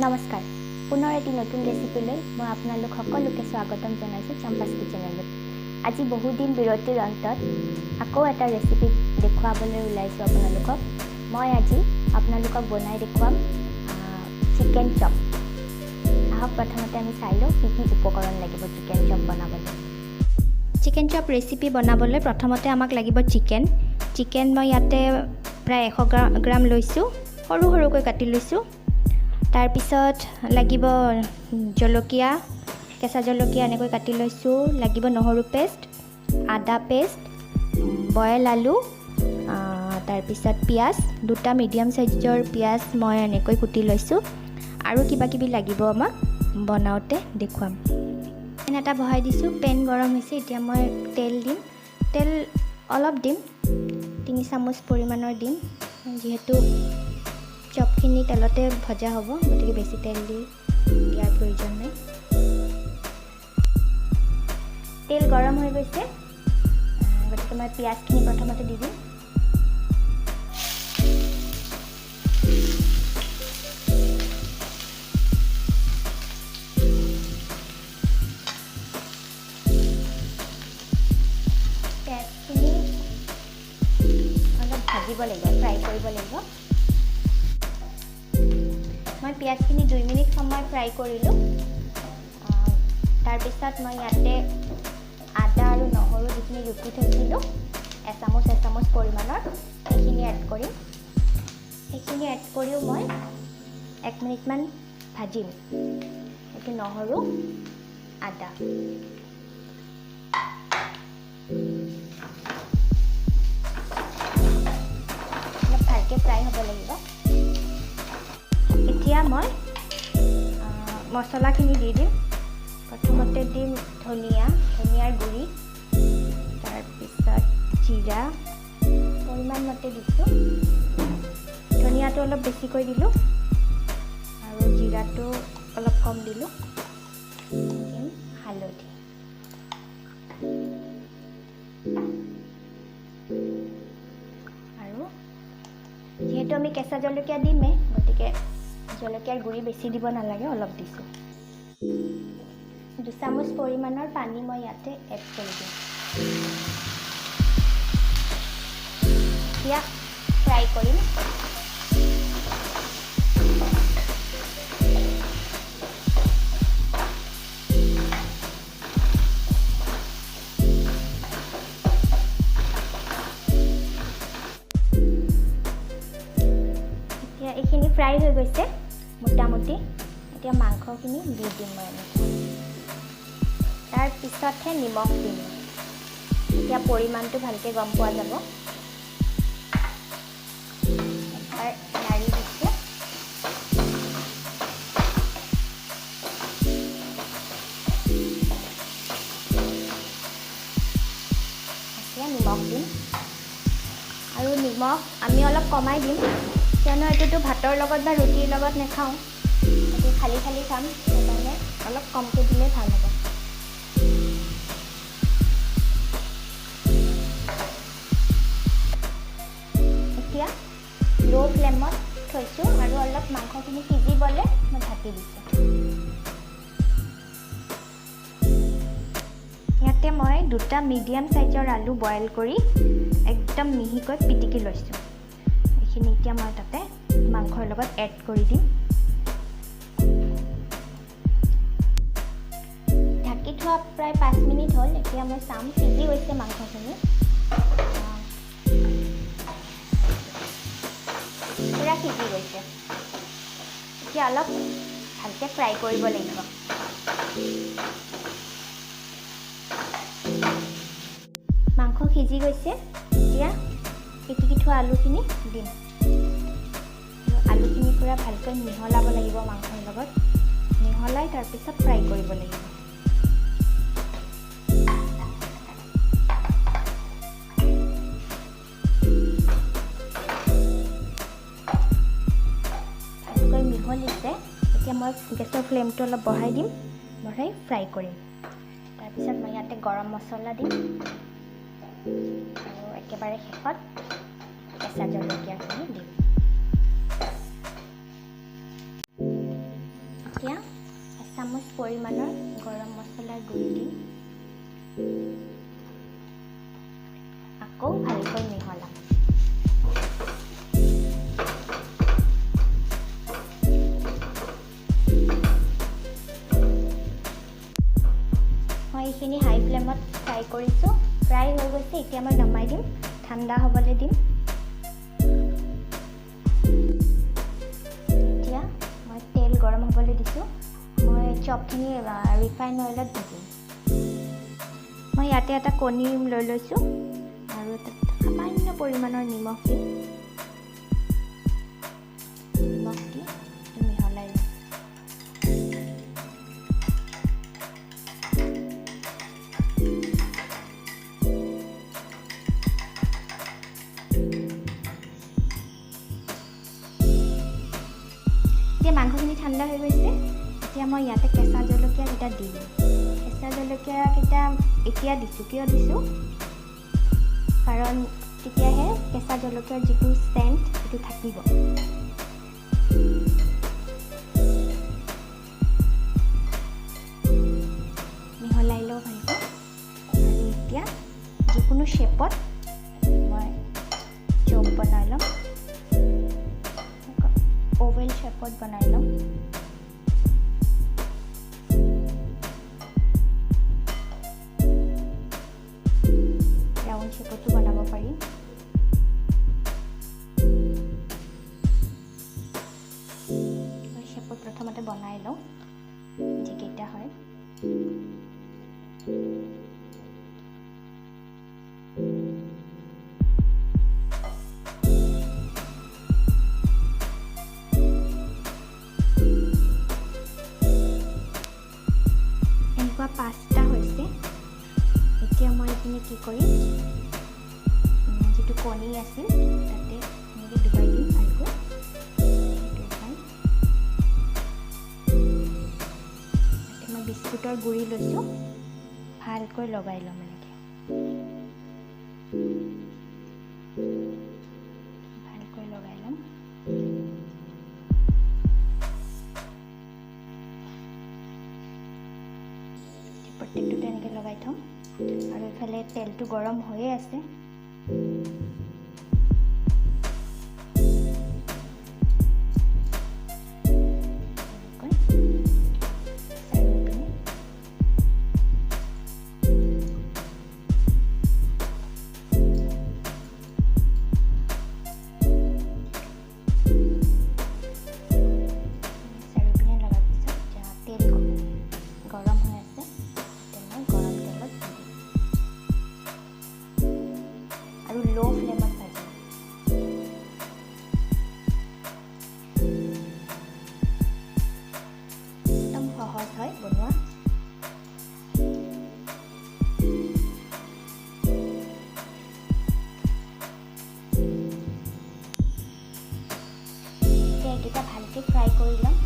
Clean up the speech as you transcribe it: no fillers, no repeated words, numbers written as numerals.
নমস্কাৰ পুনৰ এটি নতুন ৰেচিপিলৈ মই আপোনালোক সকলোকে স্বাগতম জনাইছোঁ চাম্পাছ কিচেনলৈ। আজি বহুদিন বিৰতিৰ অন্তত আকৌ এটা ৰেচিপি দেখুৱাবলৈ ওলাইছোঁ আপোনালোকক। মই আজি আপোনালোকক বনাই দেখুৱাম চিকেন চপ। আহক প্ৰথমতে আমি চাই লওঁ কি কি উপকৰণ লাগিব চিকেন চপ বনাবলৈ। চিকেন চপ ৰেচিপি বনাবলৈ প্ৰথমতে আমাক লাগিব চিকেন মই ইয়াতে প্ৰায় 100 গ্ৰাম লৈছোঁ, সৰু সৰুকৈ কাটি লৈছোঁ। তাৰ পিছত লাগিব জলকীয়া, কেঁচা জলকীয়া এনেকৈ কাটি লৈছোঁ। লাগিব নহৰু পেষ্ট, আদা পেষ্ট, বইল আলু, তাৰ পিছত পিঁয়াজ, দুটা মিডিয়াম সাইজৰ পিঁয়াজ মই এনেকৈ কুটি লৈছোঁ। আৰু কিবা কিবি লাগিব আমাক বনাওঁতে দেখুৱাম। পেন এটা বহাই দিছোঁ, পেন গৰম হৈছে। এতিয়া মই তেল দিম, তেল অলপ দিম, 3 চামুচ পৰিমাণৰ দিম। যিহেতু চপখিনি তেলতে ভজা হ'ব, গতিকে বেছি তেল দিয়াৰ প্ৰয়োজন নাই। তেল গৰম হৈ গৈছে, গতিকে মই পিঁয়াজখিনি প্ৰথমতে দি দিম। পিঁয়াজখিনি অলপ ভাজিব লাগিব, ফ্ৰাই কৰিব লাগিব। মই পিঁয়াজখিনি 2 মিনিট সময় ফ্ৰাই কৰিলোঁ। তাৰপিছত মই ইয়াতে আদা আৰু নহৰু যিখিনি ৰুকি থৈছিলোঁ এচামুচ পৰিমাণৰ, সেইখিনি এড কৰিম। সেইখিনি এড কৰিও মই 1 মিনিটমান ভাজিম। এইটো নহৰু, আদা। অলপ ভালকৈ ফ্ৰাই হ'ব লাগিব। এতিয়া মই মছলাখিনি দি দিম। প্ৰথমতে দিম ধনিয়াৰ গুড়ি, তাৰপিছত জিৰা পৰিমাণ মতে দিছোঁ। ধনিয়াটো অলপ বেছিকৈ দিলোঁ আৰু জিৰাটো অলপ কম দিলোঁ। দিম হালধি আৰু যিহেতু আমি কেঁচা জলকীয়া দিমেই, গতিকে জলকীয়াৰ গুড়ি বেছি দিব নালাগে, অলপ দিছোঁ। 2 চামুচ পৰিমাণৰ পানী মই ইয়াতে এড কৰি দিম। এতিয়া ফ্ৰাই কৰিম। এতিয়া এইখিনি ফ্ৰাই হৈ গৈছে মোটামুটি। এতিয়া মাংসখিনি দি দিম মই এনেকৈ। তাৰ পিছতহে নিমখ দিম। এতিয়া পৰিমাণটো ভালকৈ গম পোৱা যাব। এবাৰ লাৰি দিছোঁ। এতিয়া নিমখ দিম, আৰু নিমখ আমি অলপ কমাই দিম, কিয়নো এইটোতো ভাতৰ লগত বা ৰুটিৰ লগত নাখাওঁ, এইটো খালি খাম, সেইকাৰণে অলপ কমকৈ দিলে ভাল হ'ব। এতিয়া ল' ফ্লেমত থৈছোঁ আৰু অলপ মাংসখিনি সিজিবলৈ মই ঢাকি দিছোঁ। ইয়াতে মই 2টা মিডিয়াম সাইজৰ আলু বইল কৰি একদম মিহিকৈ পিটিকি লৈছোঁ। এইখিনি এতিয়া মই তাতে মাংসৰ লগত এড কৰি দিম। ঢাকি থোৱা প্ৰায় 5 মিনিট হ'ল। এতিয়া মই চাম সিজি গৈছে মাংসখিনি, পুৰা সিজি গৈছে। এতিয়া অলপ ভালকৈ ফ্ৰাই কৰিব লাগিব। মাংস সিজি গৈছে। এতিয়া পিটিকি থোৱা আলুখিনি দিম। আলুখিনি পুৰা ভালকৈ মিহলাব লাগিব মাংসৰ লগত। মিহলাই তাৰপিছত ফ্ৰাই কৰিব লাগিব। ভালকৈ মিহলিছে। এতিয়া মই গেছৰ ফ্লেমটো অলপ বঢ়াই দিম, বঢ়াই ফ্ৰাই কৰিম। তাৰপিছত মই ইয়াতে গৰম মছলা দিম আৰু একেবাৰে শেষত কেঁচা জলকীয়াখিনি দিম। এতিয়া এচামুচ পৰিমাণৰ গৰম মছলাৰ গুড়ি দিম। আকৌ ভালকৈ মিহলাম। মই এইখিনি হাই ফ্লেমত ফ্ৰাই কৰিছোঁ। ফ্ৰাই হৈ গৈছে, এতিয়া মই নমাই দিম, ঠাণ্ডা হ'বলৈ দিম। এতিয়া মই তেল গৰম হ'বলৈ দিছোঁ। মই চপখিনি ৰিফাইন অইলত দি দিম। মই ইয়াতে এটা কণী লৈ লৈছোঁ আৰু সামান্য পৰিমাণৰ নিমখ দিম। নিমখ দি মিহলাই লম। এতিয়া মাংসখিনি ঠাণ্ডা হৈ গৈছে। এতিয়া মই ইয়াতে কেঁচা জলকীয়াকেইটা দি দিম। কেঁচা জলকীয়াকেইটা এতিয়া দিছোঁ। কিয় দিছোঁ? কাৰণ তেতিয়াহে কেঁচা জলকীয়াৰ যিটো চেণ্ট সেইটো থাকিব। মিহলাই লওঁ ভালকৈ। আৰু এতিয়া যিকোনো শ্বেপত মই চপ বনাই ল'ম। ওভেল শ্বেপত বনাই ল'ম। ৰাউণ্ড শ্বেপতো বনাব পাৰি। শ্বেপত প্ৰথমতে বনাই লওঁ যিকেইটা হয়। এনেকুৱা 5টা হৈছে। এতিয়া মই এইখিনি কি কৰিম, যিটো কণী আছিল তাতে এনেকৈ ডুবাই দিম ভালকৈ। তাতে মই বিস্কুটৰ গুড়ি লৈছোঁ, ভালকৈ লগাই ল'ম এনেকৈ। ভালকৈ লগাই ল'ম। প্ৰত্যেকটোতে এনেকৈ লগাই থ'ম। আৰু এইফালে তেলটো গৰম হৈয়ে আছে। আৰু লো ফ্লেমত ভাজিম। একদম সহজ হয় বনোৱা। এতিয়া এইকেইটা ভালকৈ ফ্ৰাই কৰি ল'ম।